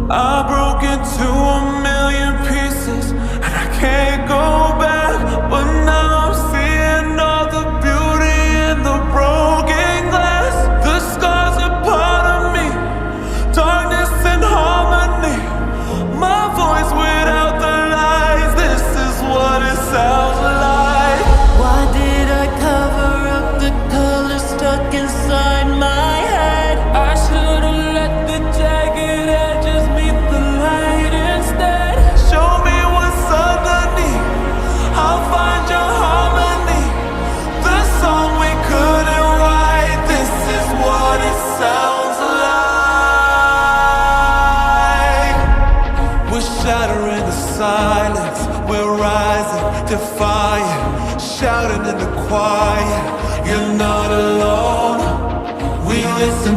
I broke into a million pieces, and I can't go back. But now I'm seeing all the beauty in the broken glass. The scars are part of me, darkness and harmony. My voice without the lies, this is what it sounds like. Why did I cover up the color stuck inside my head? I should've let the jagged edges meet the light instead. Show me what's underneath, I'll find your harmony. The song we couldn't write, this is what it sounds like. We're shattering the silence, we're rising, defiant, shouting in the quiet. You're not alone, we listen